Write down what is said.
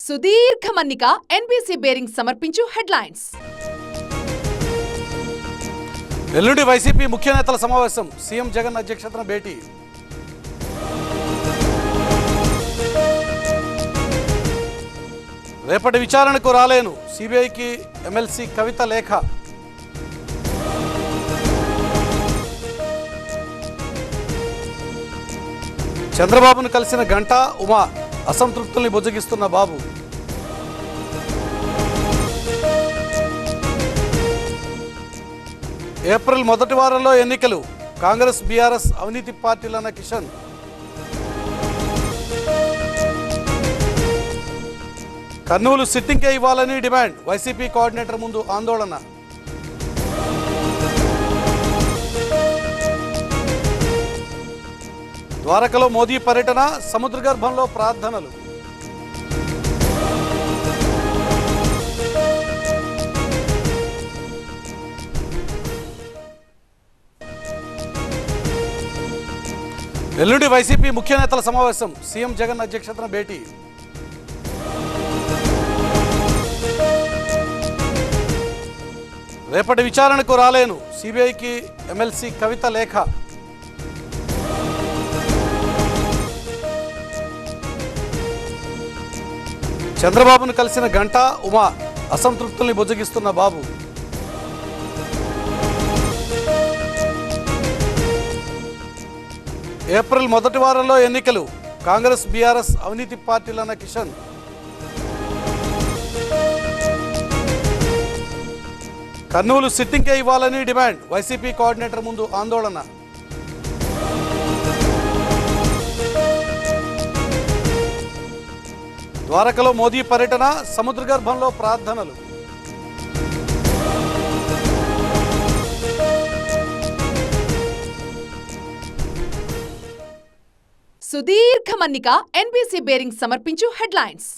సుదీర్ఘ మన్నిక NBC bearing సమర్పించు హెడ్లైన్స్. ఎల్లుండి వైసీపీ ముఖ్య నేతల సమావేశం. సీఎం జగన్ అధ్యక్షతన భేటీ. రేపటి విచారణకు రాలేను, సిబిఐకి ఎమ్మెల్సీ కవిత లేఖ. చంద్రబాబును కలిసిన గంట ఉమా, అసంతృప్తుల్ని బుజ్జగిస్తున్న బాబు. ఏప్రిల్ మొదటి వారంలో ఎన్నికలు, కాంగ్రెస్ బీఆర్ఎస్ అవినీతి పార్టీలన్న కిషన్. కర్నూలు సిట్టింగ్కే ఇవ్వాలని డిమాండ్, వైసీపీ కోఆర్డినేటర్ ముందు ఆందోళన. ద్వారకలో మోదీ పర్యటన, సముద్ర గర్భంలో ప్రార్థనలు. ఎల్లుండి వైసీపీ ముఖ్య నేతల సమావేశం. సీఎం జగన్ అధ్యక్షతన భేటీ. రేపటి విచారణకు రాలేను, సిబిఐకి ఎమ్మెల్సీ కవిత లేఖ. చంద్రబాబును కలిసిన గంట ఉమా, అసంతృప్తుల్ని బుజ్జగిస్తున్న బాబు. ఏప్రిల్ మొదటి వారంలో ఎన్నికలు, కాంగ్రెస్ బీఆర్ఎస్ అవినీతి పార్టీలన్న కిషన్. కర్నూలు సిట్టింగ్కే ఇవ్వాలని డిమాండ్, వైసీపీ కోఆర్డినేటర్ ముందు ఆందోళన. ద్వారకలో మోదీ పర్యటన, సముద్ర గర్భంలో ప్రార్థనలు. సుదీర్ఘ మన్నిక ఎన్బీసీ బేరింగ్ సమర్పించు హెడ్లైన్స్.